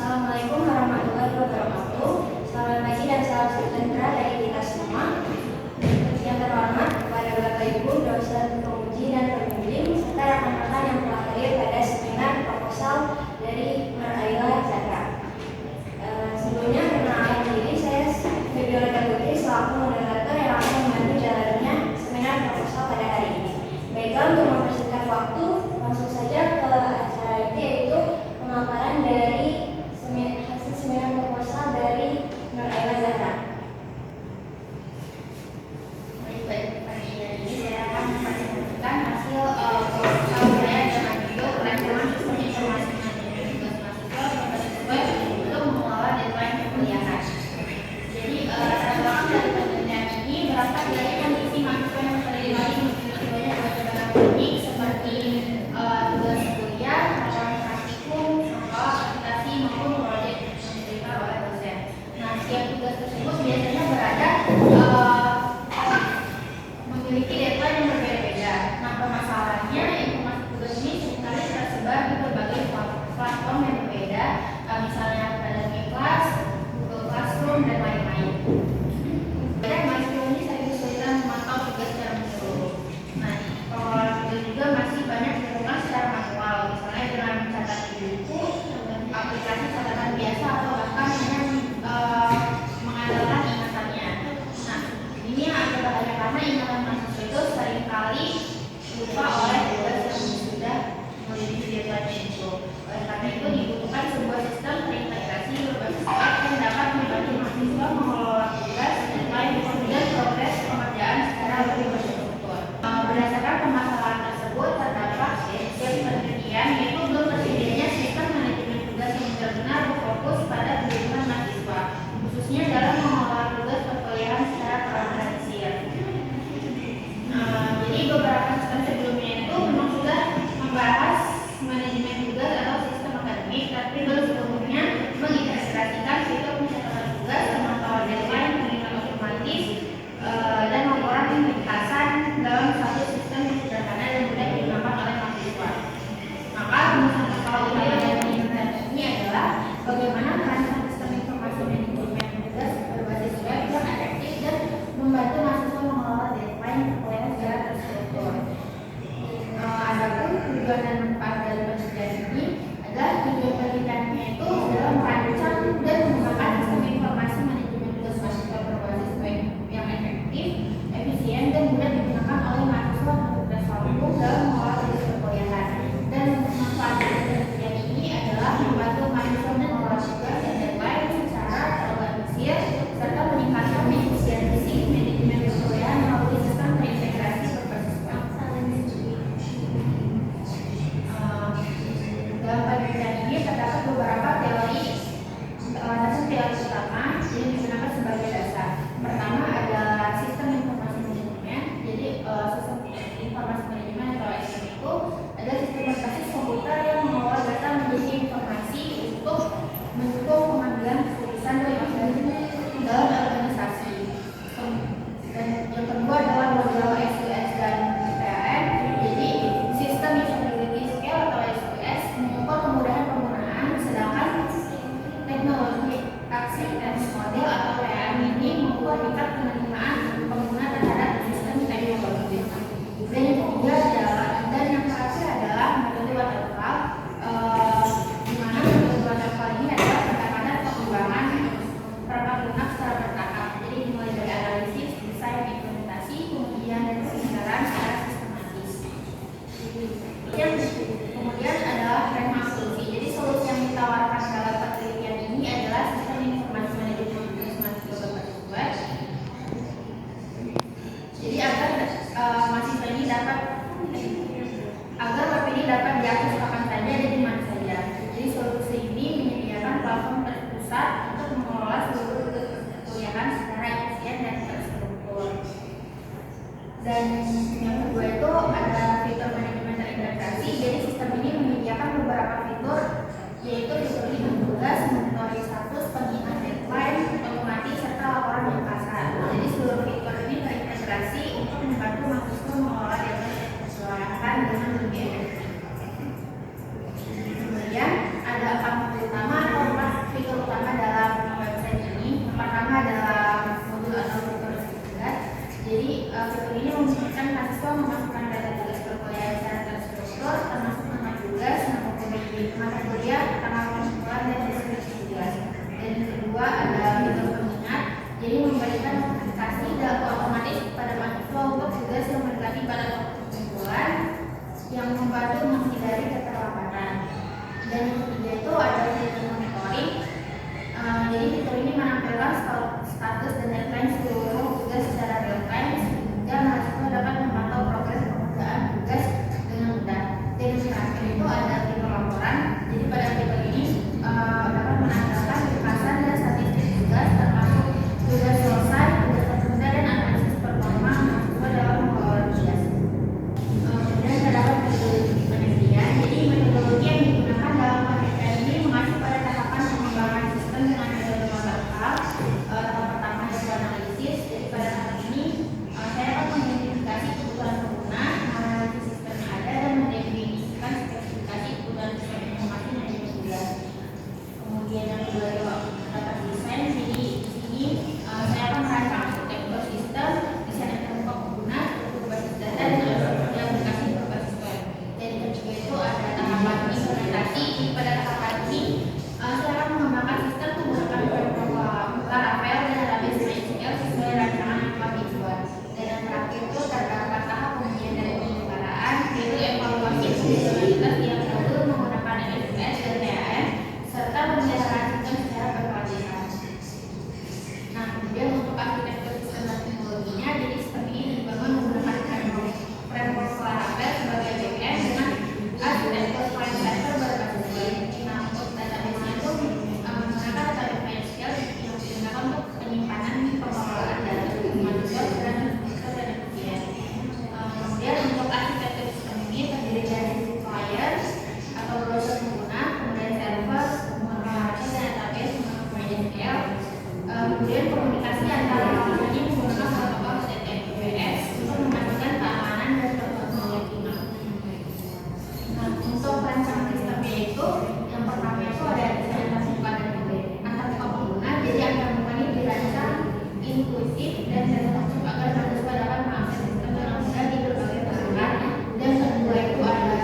Assalamualaikum warahmatullahi wabarakatuh. Selamat pagi dan salam sejahtera dari kita semua. Yang terhormat kepada Bapak Ibu, dosen, penguji dan pembimbing, serta rekan-rekan yang telah hadir pada seminar proposal dari Nur Aila Zahra. Sebelumnya perkenalkan diri, saya Febiola Putri selaku moderator yang akan membantu jalannya seminar proposal pada hari ini. Baiklah, untuk mempersingkat waktu, langsung saja ke acara ini, yaitu pemaparan dari hasil seminar proposal dari Nur Aila Zahra. Pada ini saya akan mempresentasikan hasil proposal saya dengan judul perancangan sistem informasi manajemen tugas mahasiswa sesuai untuk mengelola deadline perkuliahan. Jadi latar belakang dari penelitian ini berasal dari kondisi mahasiswa yang seringkali mempunyai tugas akademik seperti tugas kuliah, laporan praktikum, aplikasi maupun proyek yang diberikan oleh dosen. Nah, setiap tugas tersebut biasanya berada memiliki deadline yang berbeda-beda. Nah, permasalahannya informasi tugas ini seringkali tersebar di berbagai platform yang berbeda, misalnya ada Kelas, Google Classroom, dan lain-lain. Dan mahasiswa ini sering kesulitan memantau tugas secara menyeluruh. Nah, pengelolaan tugas juga masih banyak dilakukan secara manual, misalnya dengan mencatat di buku, aplikasi catatan biasa, atau bahkan hanya mengandalkan ingatannya. Nah, ini agak bahaya karena ingatan mahasiswa itu seringkali lupa oleh tugas yang sudah memiliki deadline itu. Oleh karena itu dibutuhkan sebuah sistem terintegrasi berbasis web yang dapat membantu mahasiswa mengelola tugas, deadline, dan progres pekerjaan secara lebih berstruktur. Berdasarkan permasalahan tersebut terdapat hasil penelitian yaitu belum tersedianya sistem manajemen tugas yang benar-benar berfokus pada kebutuhan mahasiswa, khususnya dalam mengelola tugas perkuliahan secara terorganisir. Jadi beberapa sistem sebelumnya itu memang sudah membahas manajemen tugas atau sistem akademik, tapi belum sepenuhnya mengintegrasikan fitur pencatatan tugas, pemantauan deadline, penilaian otomatis, dan laporan ringkasan dalam satu sistem yang sederhana dan mudah digunakan oleh mahasiswa. Maka rumusan kepala utama dari ini adalah bagaimana merancang sistem informasi manajemen tugas berbasis web yang efektif dan membantu mahasiswa mengelola deadline perkuliahan secara terstruktur. Adapun tujuan dan manfaat dari penelitian ini adalah tujuan penelitiannya itu adalah merancang dan mengembangkan sistem informasi manajemen tugas mahasiswa berbasis web yang efektif, efisien, dan mudah digunakan oleh mahasiswa untuk bersaung dalam mengelola tugas perkuliahan. Dan manfaat dari penelitian ini adalah membantu mahasiswa mengelola tugas dan deadline secara terorganisir serta meningkatkan efisiensi manajemen perkuliahan melalui sistem terintegrasi berbasis web. Dalam penelitian ini terdapat beberapa teori utama yang digunakan sebagai dasar. Pertama adalah sistem informasi manajemen. Jadi sistem informasi manajemen atau SIM itu adalah sistem berbasis komputer yang mengelola data menjadi informasi untuk mendukung pengambilan keputusan dalam organisasi. Dan yang kedua adalah model SUS dan PAN. Jadi sistem usability scale atau SUS mengukur kemudahan penggunaan, sedangkan teknologi aksi model atau PAN ini mengukur tingkat penerimaan pengguna terhadap sistem teknologi. Dan yang ketiga adalah yang terakhir adalah metode waterfall, di mana metode waterfall ini adalah pendekatan pengembangan perangkat lunak secara bertahap. Jadi dimulai dari analisis, desain, implementasi, pengujian, dan penyelenggaraan secara sistematis. Kemudian adalah framework solusi. Jadi solusi yang ditawarkan dalam penelitian ini adalah sistem informasi manajemen tugas mahasiswa berbasis web. Jadi agar mahasiswa ini dapat web ini dapat diakses kapan saja dan di mana saja. Jadi solusi ini menyediakan platform terpusat untuk mengelola seluruh tugas perkuliahan secara efisien dan terstruktur. Dan yang kedua itu ada fitur manajemen terintegrasi. Jadi sistem ini menyediakan beberapa fitur, yaitu fitur hitung tugas, monitoring status, penghitungan deadline, otomatis, serta laporan ringkasan. Jadi seluruh fitur ini terintegrasi untuk membantu mahasiswa mengelola deadline yang disesuaikan dengan lebih efektif. Kemudian ada 4 utama atau 4 kedua ada fitur pengingat, jadi memberikan notifikasi dan otomatis pada mahasiswa untuk tugas yang mendekati pada waktu pengumpulan yang membantu menghindari keterlambatan. Dan yang ketiga itu ada fitur monitoring. Jadi fitur ini menampilkan status dan deadline seluruh tugas secara real time sehingga mahasiswa dapat memantau progres pengerjaan tugas dengan mudah. Dan yang terakhir itu ada fitur laporan. Jadi pada fitur ini dapat menampilkan ringkasan dan statistik tugas termasuk tugas selesai, tugas tertunda, dan analisis performa mahasiswa dalam mengelola tugas. Kemudian terdapat metodologi penelitian. Jadi metodologi yang digunakan dalam penelitian ini mengacu pada tahapan pengembangan sistem dengan metode waterfall. Tahap pertama yaitu analisis. Jadi pada tahap ini saya akan mengidentifikasi kebutuhan pengguna, menganalisis sistem yang ada, dan mendefinisikan spesifikasi kebutuhan sistem informasi yang dibutuhkan. Kemudian yang kedua itu terdapat desain. Jadi di sini saya akan merancang arsitektur sistem, desain terbuka pengguna, berbasis data, dan aplikasi berbasis web. Dan yang ketiga itu ada tahapan implementasi. Pada tahapan ini saya akan mengembangkan sistem menggunakan Laravel dan database MySQL sesuai rancangan yang telah dibuat. Dan yang terakhir itu terdapat tahap pengujian dan penyelenggaraan, yaitu evaluasi fungsionalitas yang baru menggunakan LMS dan TAM serta pemeliharaan sistem secara berkelanjutan. Nah, kemudian untuk arsitektur sistem dan teknologinya, jadi sistem ini dibangun menggunakan framework Laravel sebagai backend dengan arsitektur client server berbasis web. Nah, untuk database-nya itu menggunakan database MySQL yang digunakan untuk penyimpanan pengelolaan data mahasiswa dan efisien. Kemudian untuk arsitektur sistem ini terdiri dari layer atau browser pengguna, kemudian server, pengelolaan dan database menggunakan MySQL. Kemudian komunikasi antara ini menggunakan protokol HTTPS untuk memastikan keamanan dan performa yang optimal. Nah, untuk rancangan sistemnya itu yang pertama itu ada desain terbuka dan antarmuka pengguna. Jadi antarmuka ini dirancang inklusif dan tertutup agar mahasiswa dapat mengakses sistem dengan mudah di berbagai perangkat. Dan kedua itu ada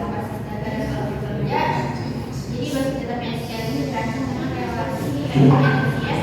basis data dan alat kerja. Jadi basis data MySQL ini dirancang dengan relasi SPSS